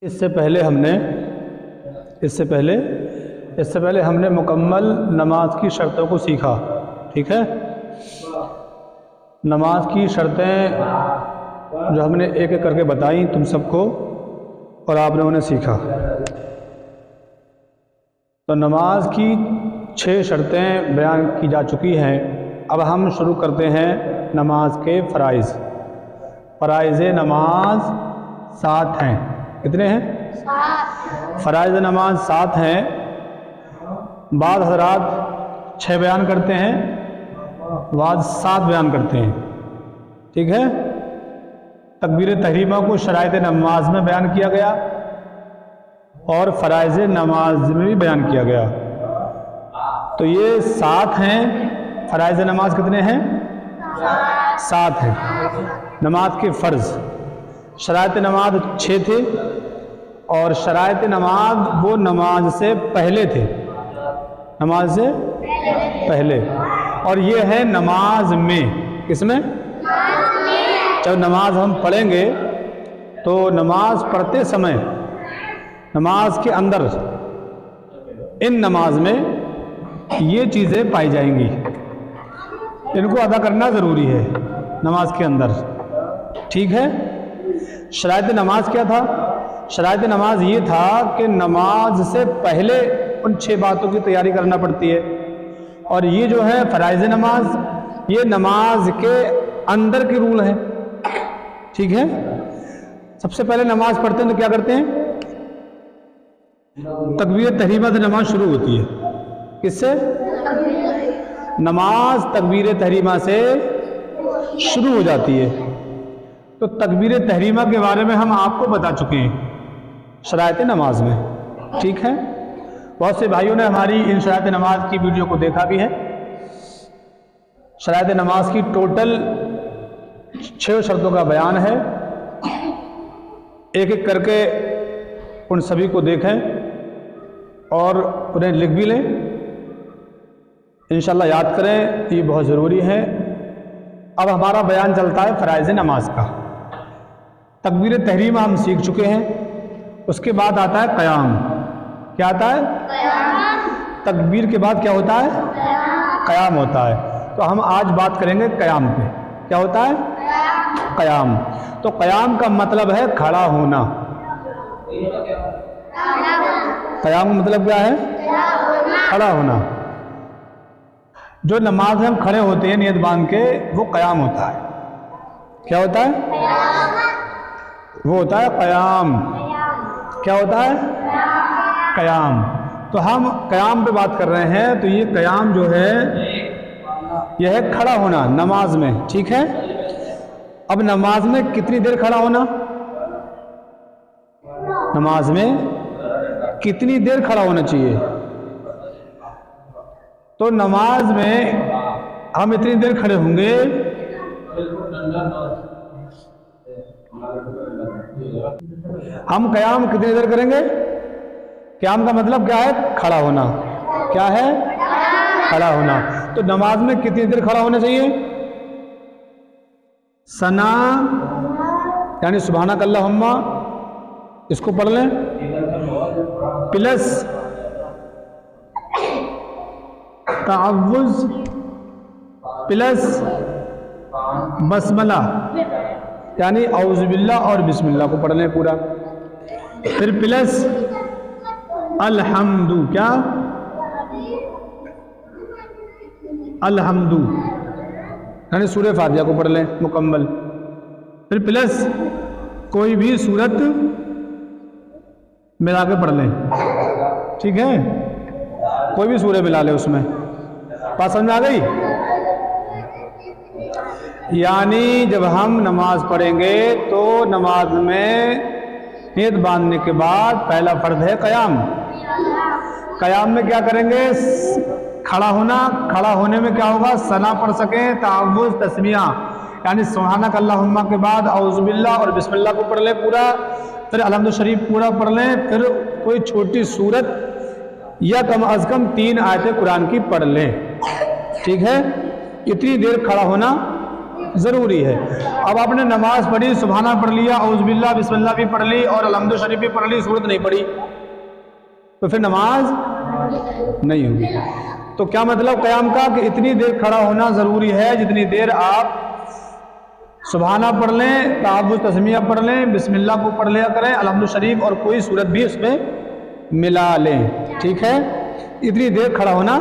اس سے پہلے ہم نے مکمل نماز کی شرطوں کو سیکھا. ٹھیک ہے، نماز کی شرطیں جو ہم نے ایک ایک کر کے بتائیں تم سب کو، اور آپ نے انہیں سیکھا. تو نماز کی 6 شرطیں بیان کی جا چکی ہیں. اب ہم شروع کرتے ہیں نماز کے فرائض. فرائض نماز 7 ہیں. کتنے ہیں؟ 7. فرائض نماز 7 ہیں. بعض حضرات 6 بیان کرتے ہیں، بعض 7 بیان کرتے ہیں. ٹھیک ہے، تکبیر تحریمہ کو شرائط نماز میں بیان کیا گیا اور فرائض نماز میں بھی بیان کیا گیا. تو یہ 7 ہیں. فرائض نماز کتنے ہیں؟ 7 ہیں. نماز کے فرض، شرائط نماز 6 تھے، اور شرائط نماز وہ نماز سے پہلے تھے، نماز سے پہلے. اور یہ ہے نماز میں. کس میں؟ جب نماز ہم پڑھیں گے تو نماز پڑھتے سمے نماز کے اندر ان نماز میں یہ چیزیں پائی جائیں گی، ان کو ادا کرنا ضروری ہے نماز کے اندر. ٹھیک ہے، شرائط نماز کیا تھا؟ شرائط نماز یہ تھا کہ نماز سے پہلے ان 6 باتوں کی تیاری کرنا پڑتی ہے. اور یہ جو ہے فرائض نماز، یہ نماز کے اندر کے رول ہیں. ٹھیک ہے، سب سے پہلے نماز پڑھتے ہیں تو کیا کرتے ہیں؟ تکبیر تحریمہ سے نماز شروع ہوتی ہے. کس سے؟ نماز تکبیر تحریمہ سے شروع ہو جاتی ہے. تو تکبیر تحریمہ کے بارے میں ہم آپ کو بتا چکے ہیں شرائط نماز میں. ٹھیک ہے، بہت سے بھائیوں نے ہماری ان شرائط نماز کی ویڈیو کو دیکھا بھی ہے. شرائط نماز کی ٹوٹل 6 شرطوں کا بیان ہے. ایک ایک کر کے ان سبھی کو دیکھیں اور انہیں لکھ بھی لیں. انشاءاللہ یاد کریں، یہ بہت ضروری ہے. اب ہمارا بیان چلتا ہے فرائض نماز کا. تکبیر تحریمہ ہم سیکھ چکے ہیں. اس کے بعد آتا ہے قیام. کیا آتا ہے؟ قیام. تکبیر کے بعد کیا ہوتا ہے؟ قیام ہوتا ہے. تو ہم آج بات کریں گے قیام پہ. کیا ہوتا ہے؟ قیام. تو قیام کا مطلب ہے کھڑا ہونا. قیام کا مطلب کیا ہے؟ کھڑا ہونا. جو نماز میں ہم کھڑے ہوتے ہیں نیت باندھ کے، وہ قیام ہوتا ہے. کیا ہوتا ہے؟ وہ ہوتا ہے قیام. کیا ہوتا ہے؟ قیام. تو ہم قیام پہ بات کر رہے ہیں. تو یہ قیام جو ہے یہ ہے کھڑا ہونا نماز میں. ٹھیک ہے، اب نماز میں کتنی دیر کھڑا ہونا؟ نماز میں کتنی دیر کھڑا ہونا چاہیے؟ تو نماز میں ہم اتنی دیر کھڑے ہوں گے ہم قیام کتنی دیر کریں گے؟ قیام کا مطلب کیا ہے؟ کھڑا ہونا. کیا ہے؟ کھڑا ہونا. تو نماز میں کتنی دیر کھڑا ہونا چاہیے؟ ثنا یعنی سبحانک اللہم، اس کو پڑھ لیں، پلس تعوذ پلس بسملہ یعنی اعوذ باللہ اور بسم اللہ کو پڑھ لیں پورا. پھر پلس الحمد. کیا؟ الحمد یعنی سورہ فاتحہ کو پڑھ لیں مکمل. پھر پلس کوئی بھی سورت ملا کے پڑھ لیں. ٹھیک ہے، کوئی بھی سورہ ملا لیں اس میں. بات سمجھ آ گئی؟ یعنی جب ہم نماز پڑھیں گے تو نماز میں نیت باندھنے کے بعد پہلا فرض ہے قیام. قیام میں کیا کریں گے؟ کھڑا ہونا. کھڑا ہونے میں کیا ہوگا؟ ثنا پڑھ سکیں، تعوذ، تسمیہ یعنی سبحانک اللہم کے بعد اعوذ باللہ اور بسم اللہ کو پڑھ لیں پورا. پھر الحمد شریف پورا پڑھ لیں. پھر کوئی چھوٹی سورت یا کم از کم 3 آیتیں قرآن کی پڑھ لیں. ٹھیک ہے، اتنی دیر کھڑا ہونا ضروری ہے۔ اب آپ نے نماز پڑھی، سبحانہ پڑھ لیا، اعوذ باللہ بسم اللہ بھی پڑھ لی اور الحمد شریف بھی پڑھ لی، سورت نہیں پڑھی تو پھر نماز نہیں ہوگی۔ تو کیا مطلب قیام کا کہ اتنی دیر کھڑا ہونا ضروری ہے جتنی دیر آپ سبحانہ پڑھ لیں، تعوذ تسمیہ پڑھ لیں، بسم اللہ کو پڑھ لیا کریں، الحمد شریف اور کوئی سورت بھی اس میں ملا لیں، ٹھیک ہے، اتنی دیر کھڑا ہونا